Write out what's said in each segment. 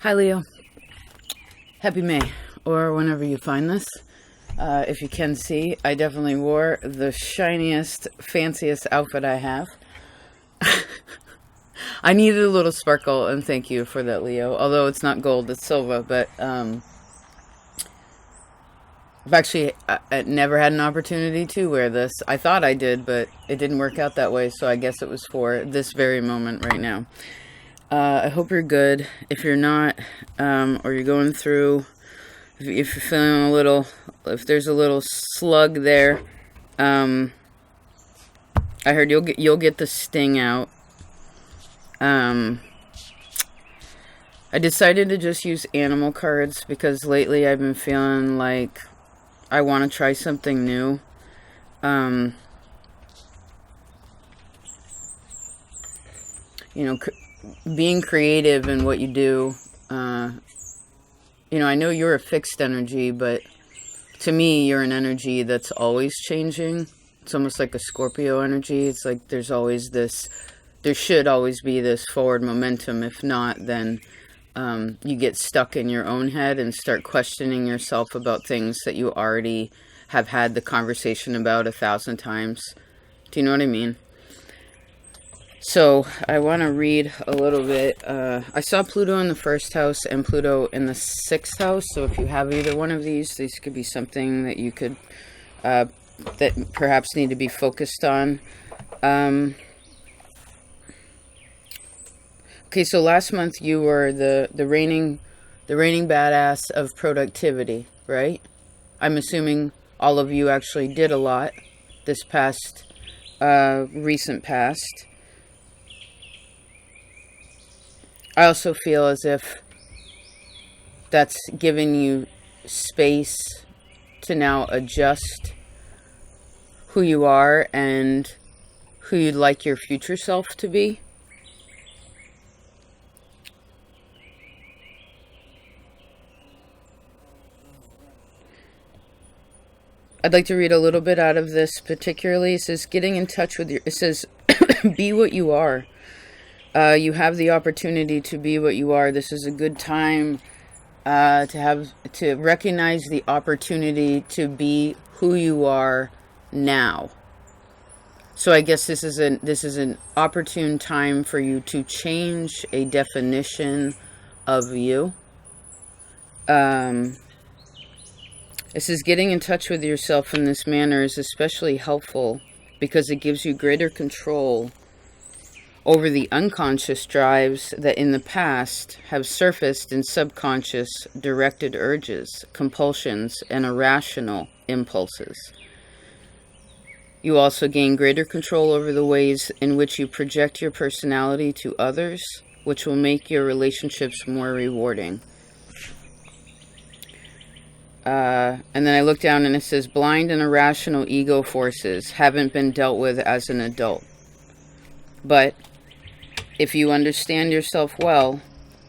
Hi Leo, happy May, or whenever you find this. If you can see, I definitely wore the shiniest, fanciest outfit I have. I needed a little sparkle, and thank you for that, Leo. Although it's not gold, it's silver, but I've actually never had an opportunity to wear this. I thought I did, but it didn't work out that way, so I guess it was for this very moment right now. I hope you're good. If you're not, or you're going through, if you're feeling a little, if there's a little slug there, I heard you'll get the sting out. I decided to just use animal cards because lately I've been feeling like I want to try something new. Being creative in what you do. I know you're a fixed energy, but to me, you're an energy that's always changing. It's almost like a Scorpio energy. It's like there should always be this forward momentum. If not, then you get stuck in your own head and start questioning yourself about things that you already have had the conversation about 1,000 times. Do you know what I mean? So I want to read a little bit. I saw Pluto in the first house and Pluto in the sixth house. So if you have either one of these could be something that you could, that perhaps need to be focused on. Okay, so last month you were the reigning badass of productivity, right? I'm assuming all of you actually did a lot this past, recent past. I also feel as if that's giving you space to now adjust who you are and who you'd like your future self to be. I'd like to read a little bit out of this particularly. It says, getting in touch with it says, be what you are. You have the opportunity to be what you are. This is a good time to recognize the opportunity to be who you are now. So I guess this is an opportune time for you to change a definition of you. It says getting in touch with yourself in this manner is especially helpful because it gives you greater control over the unconscious drives that in the past have surfaced in subconscious directed urges, compulsions, and irrational impulses. You also gain greater control over the ways in which you project your personality to others, which will make your relationships more rewarding. And then I look down and it says, blind and irrational ego forces haven't been dealt with as an adult. But if you understand yourself well,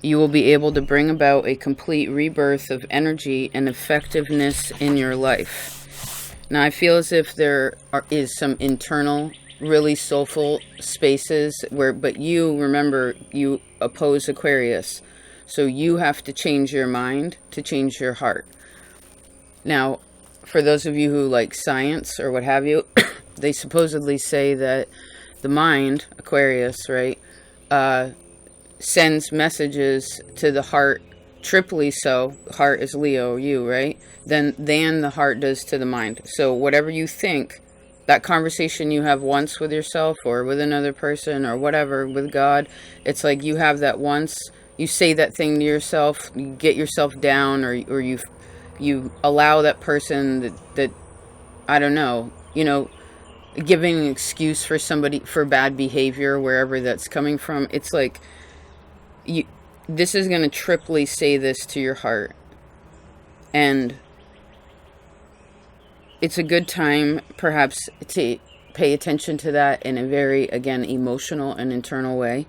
you will be able to bring about a complete rebirth of energy and effectiveness in your life. Now, I feel as if there is some internal, really soulful spaces but you, remember, you oppose Aquarius. So you have to change your mind to change your heart. Now, for those of you who like science or what have you, they supposedly say that the mind, Aquarius, right, sends messages to the heart, triply so, heart is Leo, you, right, than the heart does to the mind. So whatever you think, that conversation you have once with yourself or with another person or whatever, with God, it's like you have that once, you say that thing to yourself, you get yourself down, or you allow that person that I don't know, giving an excuse for somebody for bad behavior, wherever that's coming from. It's like this is going to triply say this to your heart. And it's a good time perhaps to pay attention to that in a very, again, emotional and internal way,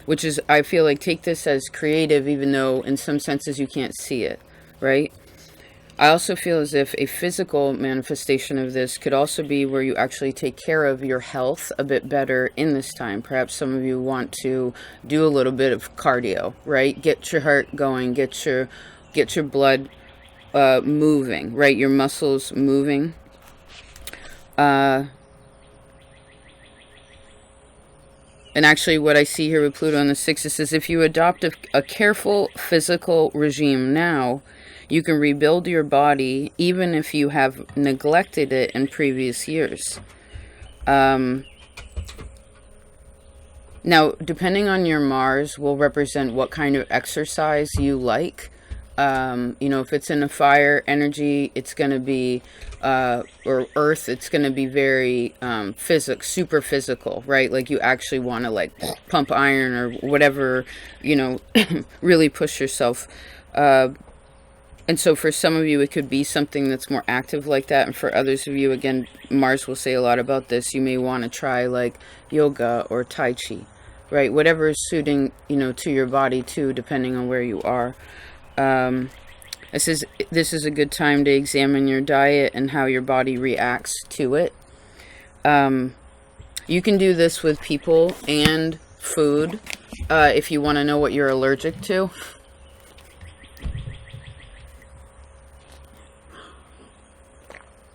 which is, I feel like, take this as creative, even though in some senses you can't see it, right? I also feel as if a physical manifestation of this could also be where you actually take care of your health a bit better in this time. Perhaps some of you want to do a little bit of cardio, right? Get your heart going, get your blood moving, right? Your muscles moving. And actually what I see here with Pluto on the 6th, it says if you adopt a careful physical regime now, you can rebuild your body even if you have neglected it in previous years. Now, depending on your Mars, will represent what kind of exercise you like. If it's in a fire energy, it's going to be, or earth, it's going to be very super physical, right? Like you actually want to like pump iron or whatever, really push yourself. And so for some of you, it could be something that's more active like that. And for others of you, again, Mars will say a lot about this. You may want to try like yoga or Tai Chi, right? Whatever is suiting, to your body too, depending on where you are. It says this is a good time to examine your diet and how your body reacts to it. You can do this with people and food if you want to know what you're allergic to.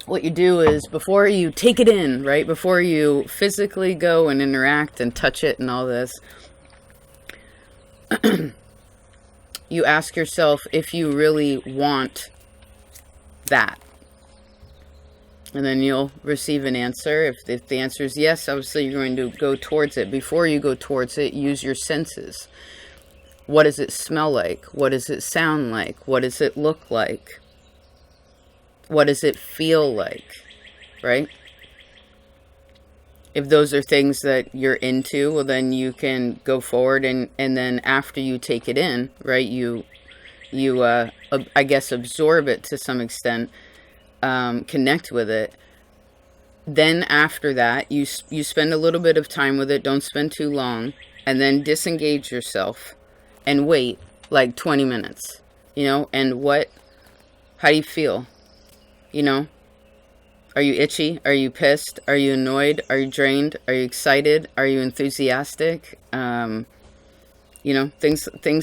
What you do is, before you take it in, right, before you physically go and interact and touch it and all this, you ask yourself if you really want that. And then you'll receive an answer. If the answer is yes, obviously you're going to go towards it. Before you go towards it, use your senses. What does it smell like? What does it sound like? What does it look like? What does it feel like? Right? If those are things that you're into, well, then you can go forward and then after you take it in, right, you I guess absorb it to some extent, connect with it. Then after that, you spend a little bit of time with it. Don't spend too long, and then disengage yourself and wait like 20 minutes, and how do you feel? Are you itchy? Are you pissed? Are you annoyed? Are you drained? Are you excited? Are you enthusiastic? Things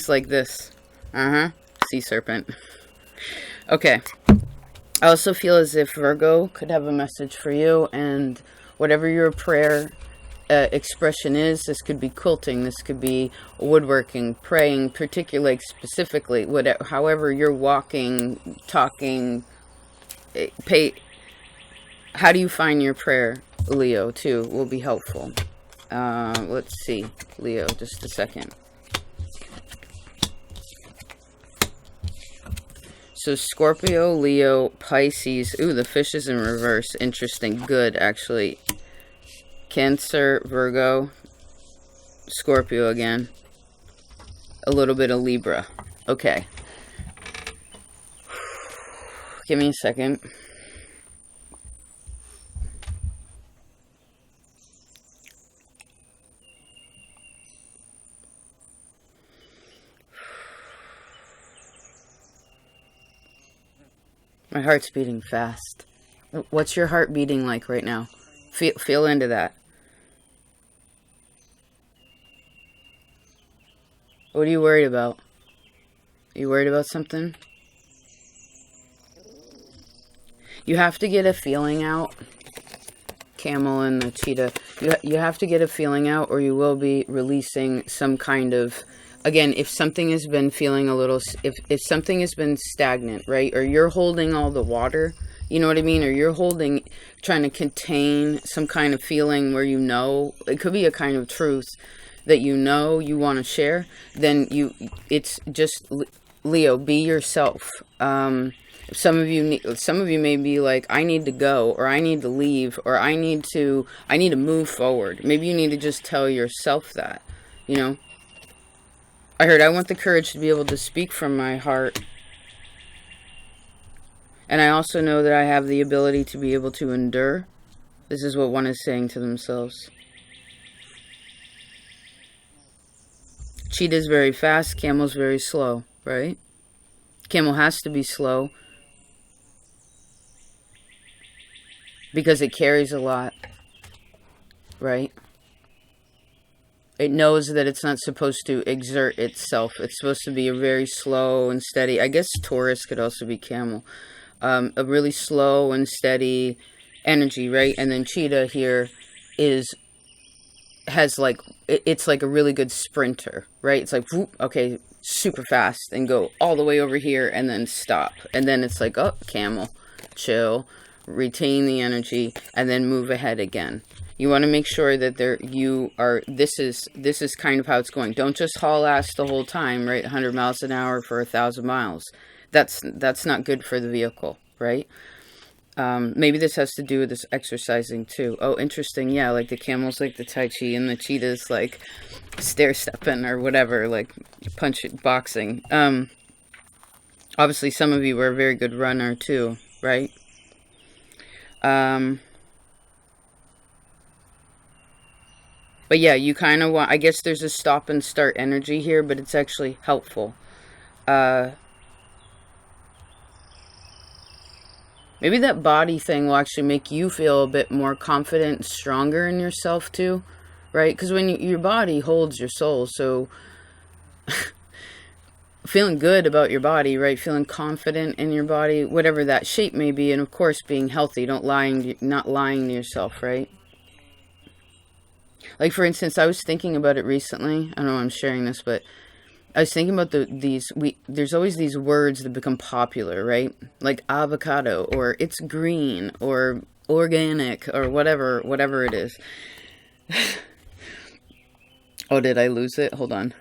like this. Sea serpent. Okay. I also feel as if Virgo could have a message for you, and whatever your prayer expression is, this could be quilting, this could be woodworking, praying, particularly, specifically, however you're walking, talking, how do you find your prayer, Leo, too, will be helpful. Let's see, Leo, just a second. So Scorpio, Leo, Pisces. Ooh, the fish is in reverse. Interesting. Good, actually. Cancer, Virgo, Scorpio again. A little bit of Libra. Okay. Give me a second. My heart's beating fast. What's your heart beating like right now? Feel into that. What are you worried about? Are you worried about something? You have to get a feeling out. Camel and the cheetah. You have to get a feeling out, or you will be releasing some kind of... Again, if something has been feeling a little... If something has been stagnant, right? Or you're holding all the water, you know what I mean? Or you're trying to contain some kind of feeling where it could be a kind of truth that you want to share, then it's just, Leo, be yourself. Some of you may be like, I need to go, or I need to leave, or I need to move forward. Maybe you need to just tell yourself that, I heard, I want the courage to be able to speak from my heart. And I also know that I have the ability to be able to endure. This is what one is saying to themselves. Cheetah's very fast, camel's very slow, right? Camel has to be slow because it carries a lot, right? It knows that it's not supposed to exert itself. It's supposed to be a very slow and steady. I guess Taurus could also be camel. A really slow and steady energy, right? And then cheetah here has like, it's like a really good sprinter, right? It's like, whoop, okay, super fast, and go all the way over here and then stop. And then it's like, oh, camel, chill, retain the energy, and then move ahead again. You want to make sure that this is kind of how it's going. Don't just haul ass the whole time, right? 100 miles an hour for 1,000 miles. That's not good for the vehicle, right? Maybe this has to do with this exercising too. Oh, interesting. Yeah, like the camel's like the Tai Chi and the cheetah's like stair stepping or whatever, like boxing. Obviously some of you are a very good runner too, right? But yeah, you kind of want, I guess there's a stop and start energy here, but it's actually helpful. Maybe that body thing will actually make you feel a bit more confident and stronger in yourself too, right? Because when your body holds your soul, so feeling good about your body, right? Feeling confident in your body, whatever that shape may be, and of course being healthy, not lying to yourself, right? Like, for instance, I was thinking about it recently. I don't know why I'm sharing this, but I was thinking about there's always these words that become popular, right? Like avocado, or it's green, or organic, or whatever it is. Oh, did I lose it? Hold on.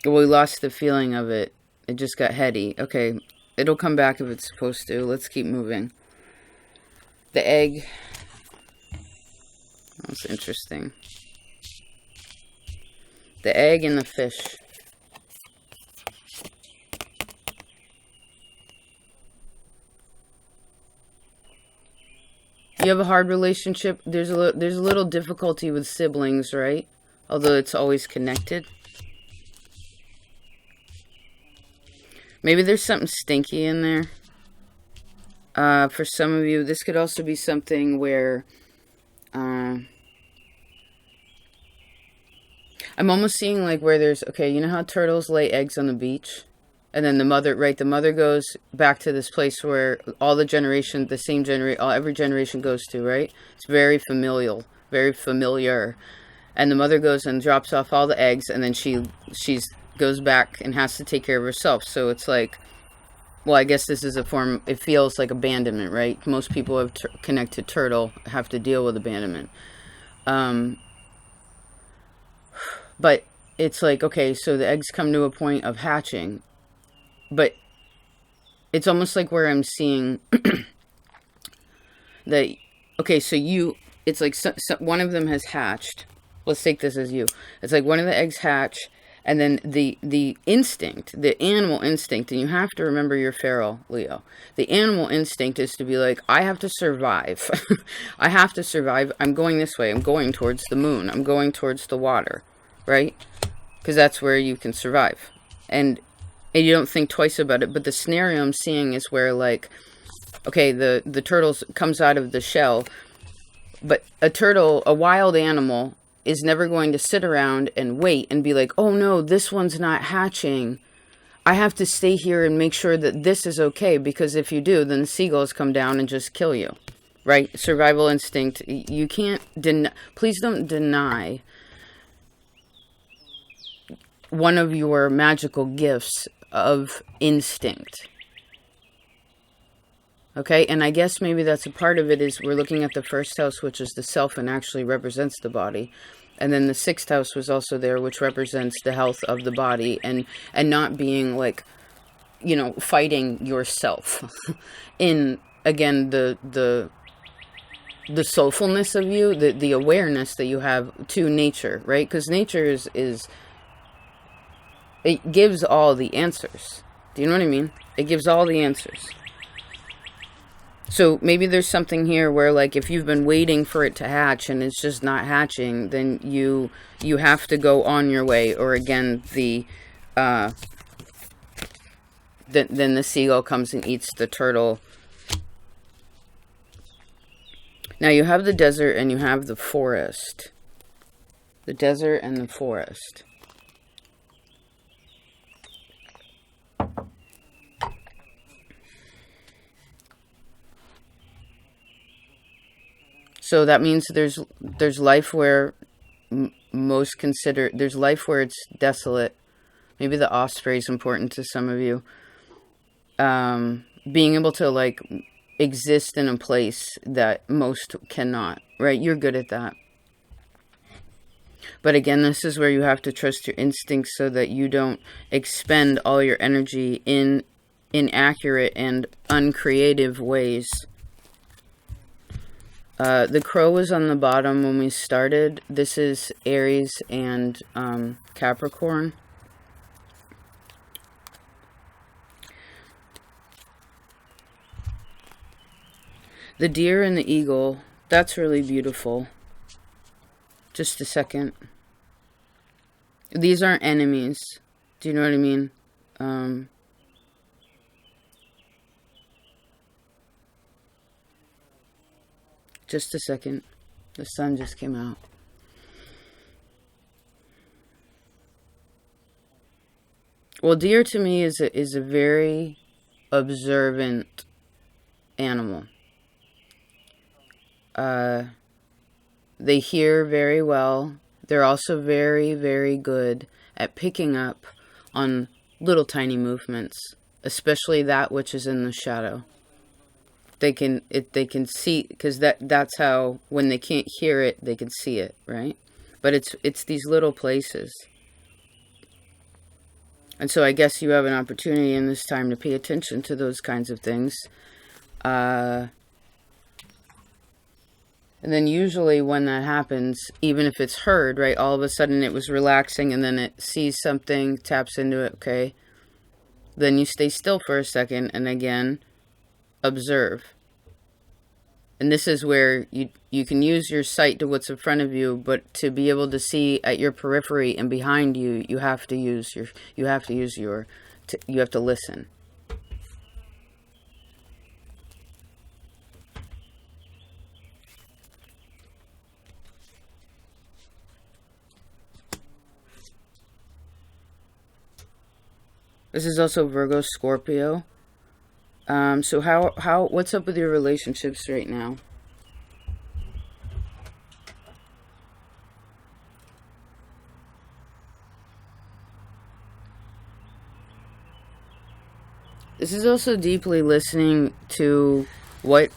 Well, we lost the feeling of it. It just got heady. Okay. It'll come back if it's supposed to. Let's keep moving. The egg. That's interesting. The egg and the fish. You have a hard relationship. There's a little difficulty with siblings, right? Although it's always connected. Maybe there's something stinky in there. For some of you, this could also be something where I'm almost seeing like where there's, okay, you know how turtles lay eggs on the beach? And then the mother goes back to this place where all the generation, the same generation, every generation goes to, right? It's very familial, very familiar. And the mother goes and drops off all the eggs, and then she's goes back and has to take care of herself. So it's like, well, I guess this is a form, it feels like abandonment, right? Most people have connected turtle have to deal with abandonment. But it's like, okay, so the eggs come to a point of hatching, but it's almost like where I'm seeing that, okay, so it's like one of them has hatched. Let's take this as you. It's like one of the eggs hatch, and then the instinct, the animal instinct, and you have to remember you're feral, Leo. The animal instinct is to be like, I have to survive. I have to survive. I'm going this way. I'm going towards the moon. I'm going towards the water, right? Because that's where you can survive. And you don't think twice about it. But the scenario I'm seeing is where, like, okay, the turtle comes out of the shell, but a wild animal is never going to sit around and wait and be like, oh no, this one's not hatching. I have to stay here and make sure that this is okay, because if you do, then the seagulls come down and just kill you, right? Survival instinct. You can't please don't deny one of your magical gifts of instinct. Okay, and I guess maybe that's a part of it, is we're looking at the first house, which is the self and actually represents the body. And then the sixth house was also there, which represents the health of the body, and not being like, you know, fighting yourself. In, again, the soulfulness of you, the awareness that you have to nature, right? Because nature is it gives all the answers. Do you know what I mean? It gives all the answers. So maybe there's something here where, like, if you've been waiting for it to hatch and it's just not hatching, then you have to go on your way. Or again, the then the seagull comes and eats the turtle. Now you have the desert and you have the forest. The desert and the forest. So that means there's life where there's life where it's desolate. Maybe the osprey is important to some of you. Being able to like exist in a place that most cannot, right? You're good at that. But again, this is where you have to trust your instincts so that you don't expend all your energy in inaccurate and uncreative ways. The crow was on the bottom when we started. This is Aries and Capricorn. The deer and the eagle, that's really beautiful. Just a second. These aren't enemies. Do you know what I mean? Just a second. The sun just came out. Well, deer to me is a very observant animal. They hear very well. They're also very, very good at picking up on little tiny movements, especially that which is in the shadow. They can see, because that's how, when they can't hear it, they can see it, right? But it's these little places. And so I guess you have an opportunity in this time to pay attention to those kinds of things. And then usually when that happens, even if it's heard, right, all of a sudden it was relaxing and then it sees something, taps into it, okay? Then you stay still for a second and again, observe. And this is where you can use your sight to what's in front of you, but to be able to see at your periphery and behind you, you have to listen. This is also Virgo, Scorpio. So what's up with your relationships right now? This is also deeply listening to what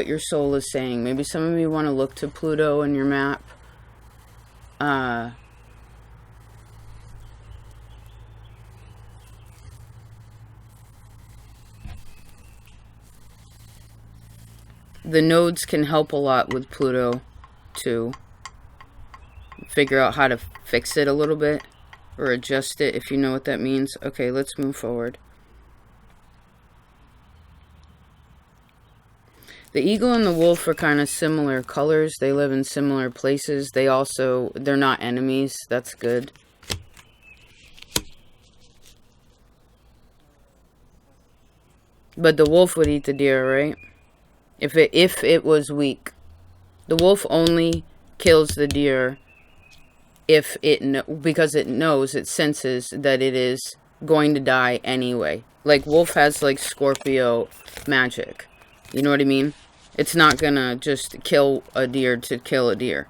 your soul is saying. Maybe some of you want to look to Pluto in your map. The nodes can help a lot with Pluto to figure out how to fix it a little bit or adjust it, if you know what that means. Okay, let's move forward. The eagle and the wolf are kind of similar colors. They live in similar places. They're not enemies. That's good. But the wolf would eat the deer, right? If it was weak. The wolf only kills the deer because it senses that it is going to die anyway. Like wolf has like Scorpio magic. You know what I mean? It's not gonna just kill a deer to kill a deer.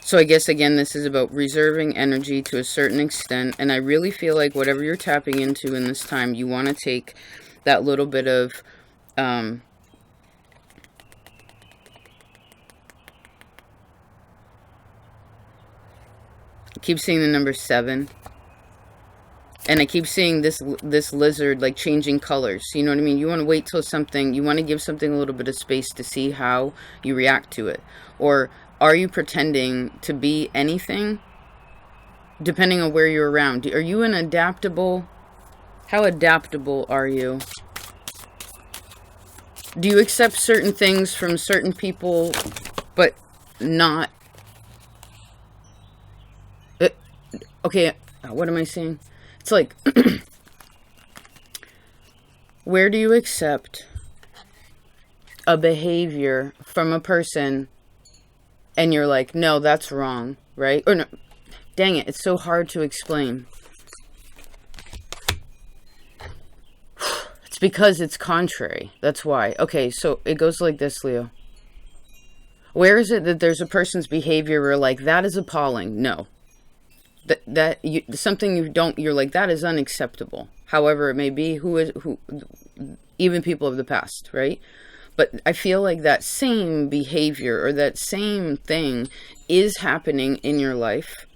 So I guess, again, this is about reserving energy to a certain extent. And I really feel like whatever you're tapping into in this time, you want to take that little bit of... I keep seeing the number 7. And I keep seeing this lizard, like, changing colors. You know what I mean? You want to wait till you want to give something a little bit of space to see how you react to it. Or... are you pretending to be anything? Depending on where you're around. Are you how adaptable are you? Do you accept certain things from certain people, but not Okay, what am I saying? It's like, where do you accept a behavior from a person and you're like, no, that's wrong, right? Or no, dang it, it's so hard to explain. It's because it's contrary. That's why. Okay, so it goes like this, Leo. Where is it that there's a person's behavior where like, that is appalling? No. Something you're like, that is unacceptable. However it may be, even people of the past, right? But I feel like that same behavior or that same thing is happening in your life,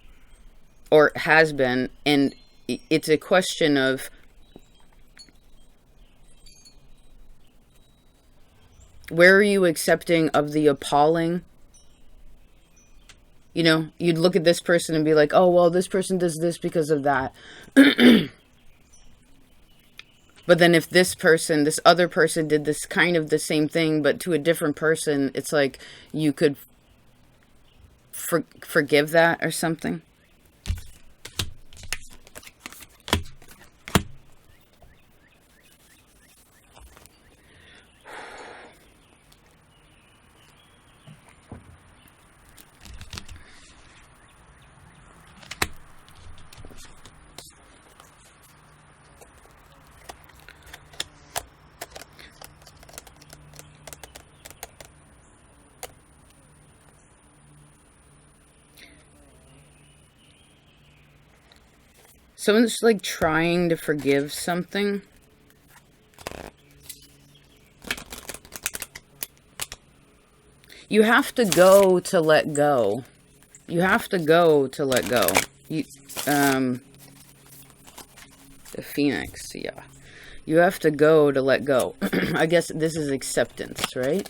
or has been, and it's a question of where are you accepting of the appalling? You know, you'd look at this person and be like, oh, well, this person does this because of that. But then if this other person did this kind of the same thing, but to a different person, it's like you could forgive that or something. Someone's like trying to forgive something. You have to go to let go. You have to go to let go. The Phoenix, yeah. You have to go to let go. I guess this is acceptance, right?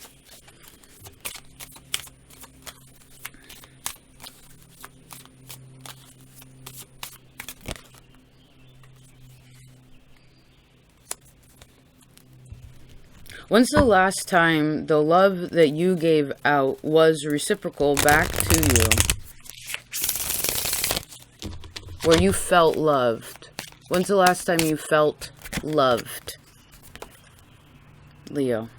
When's the last time the love that you gave out was reciprocal back to you? Where you felt loved? When's the last time you felt loved? Leo.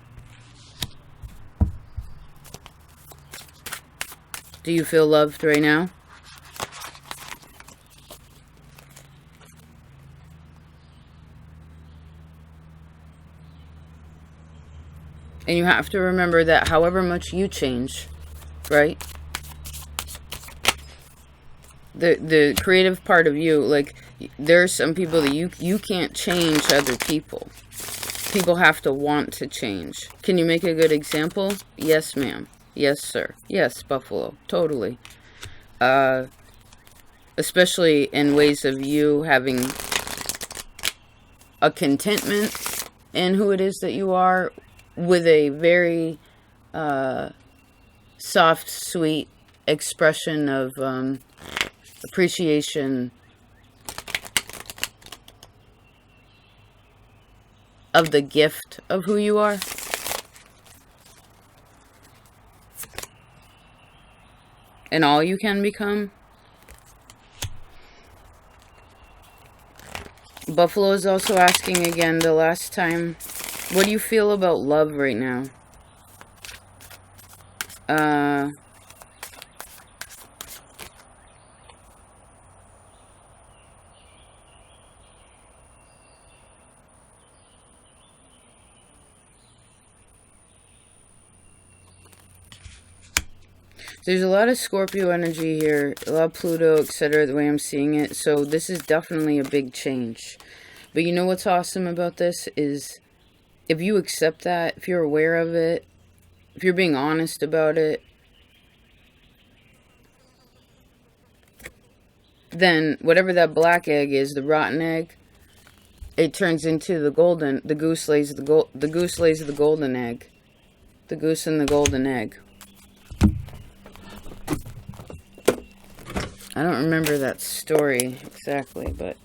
Do you feel loved right now? And you have to remember that however much you change, right? The creative part of you, like, there are some people that you can't change other people. People have to want to change. Can you make a good example? Yes, ma'am. Yes, sir. Yes, Buffalo. Totally. Especially in ways of you having a contentment in who it is that you are, with a very soft, sweet expression of appreciation of the gift of who you are. And all you can become. Buffalo is also asking again the last time, what do you feel about love right now? There's a lot of Scorpio energy here, a lot of Pluto, etc., the way I'm seeing it. So this is definitely a big change. But you know what's awesome about this is, if you accept that, if you're aware of it, if you're being honest about it, then whatever that black egg is, the rotten egg, it turns into the golden. The goose lays the golden egg. The goose and the golden egg. I don't remember that story exactly, but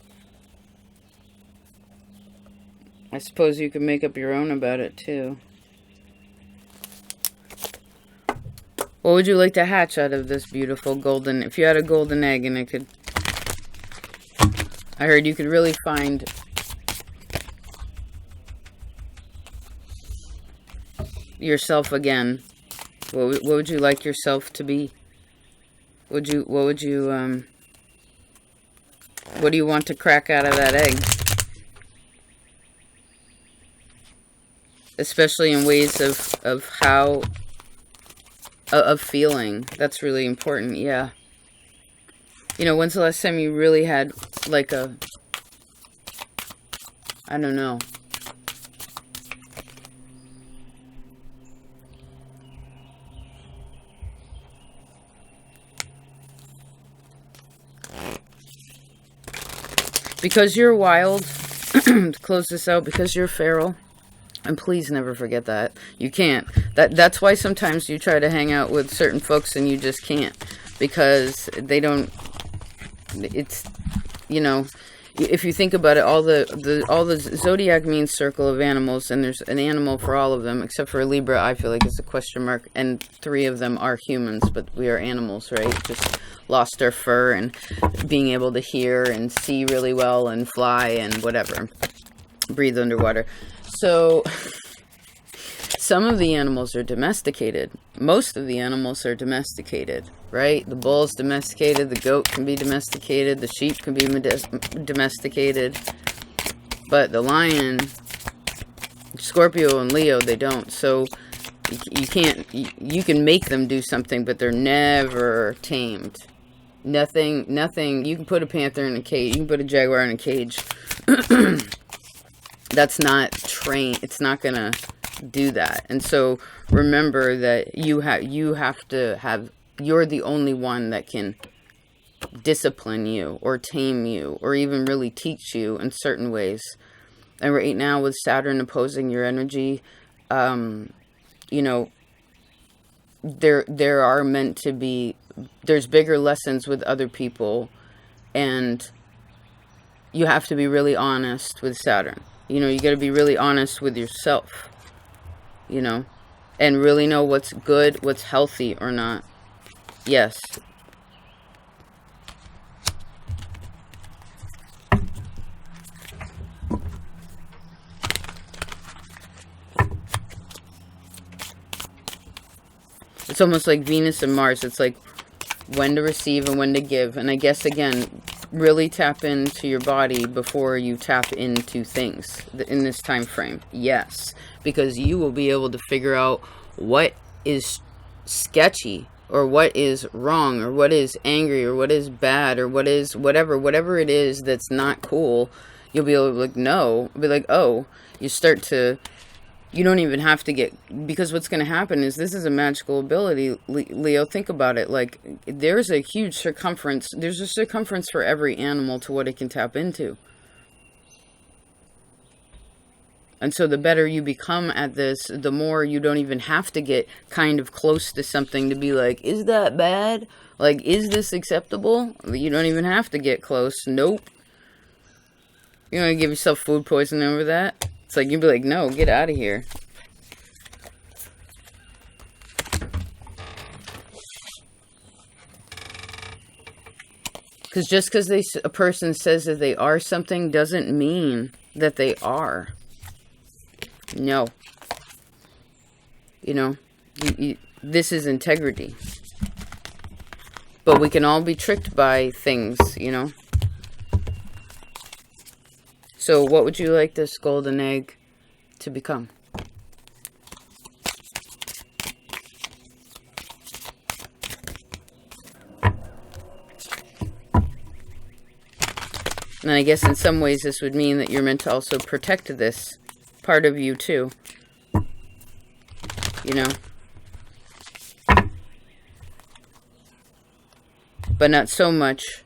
I suppose you could make up your own about it too. What would you like to hatch out of this beautiful golden, if you had a golden egg and it could I heard you could really find yourself again. What would you like yourself to be? What do you want to crack out of that egg? Especially in ways of how, of feeling. That's really important, yeah. You know, when's the last time you really had, like a, I don't know. Because you're wild, to close this out, because you're feral, and please never forget that. You can't. That's why sometimes you try to hang out with certain folks and you just can't. Because they don't, it's, you know, if you think about it, all the zodiac means circle of animals, and there's an animal for all of them, except for Libra. I feel like it's a question mark, and 3 of them are humans, but we are animals, right? Just lost our fur and being able to hear and see really well and fly and whatever, breathe underwater. So some of the animals are domesticated. Most of the animals are domesticated, right? The bull's domesticated, the goat can be domesticated, the sheep can be domesticated, but the lion, Scorpio and Leo, they don't. So you can't, you can make them do something, but they're never tamed. Nothing, you can put a panther in a cage, you can put a jaguar in a cage. That's not trained, it's not gonna do that. And so remember that you have to have, you're the only one that can discipline you or tame you or even really teach you in certain ways. And right now with Saturn opposing your energy, you know, there are meant to be, there's bigger lessons with other people, and you have to be really honest with Saturn. You know, you got to be really honest with yourself, you know, and really know what's good, what's healthy or not. Yes. It's almost like Venus and Mars. It's like when to receive and when to give. And I guess, again, really tap into your body before you tap into things in this time frame. Yes, because you will be able to figure out what is sketchy or what is wrong or what is angry or what is bad or what is whatever it is that's not cool. You'll be able to like, no, be like, oh, you start to, you don't even have to get, because what's going to happen is, this is a magical ability, Leo, think about it, like, there's a huge circumference, there's a circumference for every animal to what it can tap into. And so the better you become at this, the more you don't even have to get kind of close to something to be like, is that bad? Like, is this acceptable? You don't even have to get close. Nope. You're going to give yourself food poisoning over that? It's like, you'd be like, no, get out of here. Because just because a person says that they are something doesn't mean that they are. No. You know, this is integrity. But we can all be tricked by things, you know. So what would you like this golden egg to become? And I guess in some ways this would mean that you're meant to also protect this part of you too. You know? But not so much.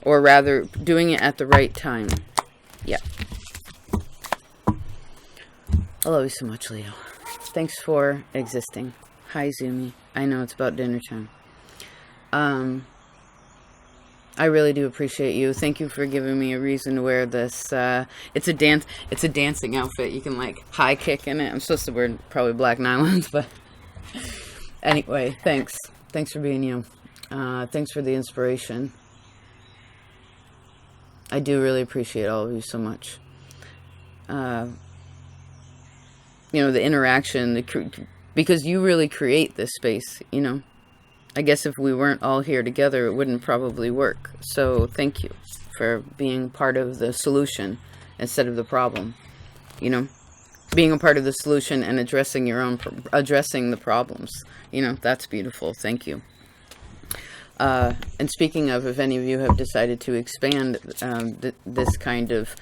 Or rather, doing it at the right time. Yeah. I love you so much, Leo. Thanks for existing. Hi, Zoomy. I know it's about dinner time. I really do appreciate you. Thank you for giving me a reason to wear this. It's a dancing outfit. You can like high kick in it. I'm supposed to wear probably black nylons, but anyway, thanks. Thanks for being you. Thanks for the inspiration. I do really appreciate all of you so much. You know, the interaction, because you really create this space, you know. I guess if we weren't all here together, it wouldn't probably work. So thank you for being part of the solution instead of the problem, you know. Being a part of the solution and addressing the problems, you know, that's beautiful. Thank you. And speaking of, if any of you have decided to expand this kind of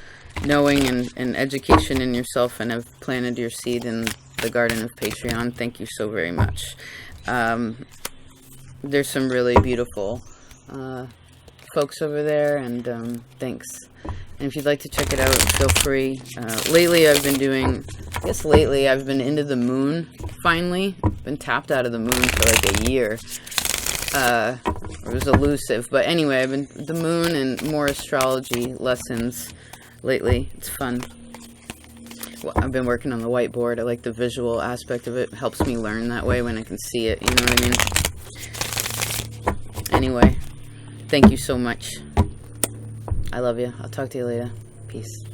knowing and education in yourself and have planted your seed in the garden of Patreon, thank you so very much. There's some really beautiful folks over there, and thanks. And if you'd like to check it out, feel free. Lately I've been into the moon, finally. Been tapped out of the moon for like a year. It was elusive, but anyway, I've been the moon and more astrology lessons lately. It's fun. Well, I've been working on the whiteboard. I like the visual aspect of it. It helps me learn that way when I can see it, you know what I mean? Anyway, thank you so much. I love you. I'll talk to you later. Peace.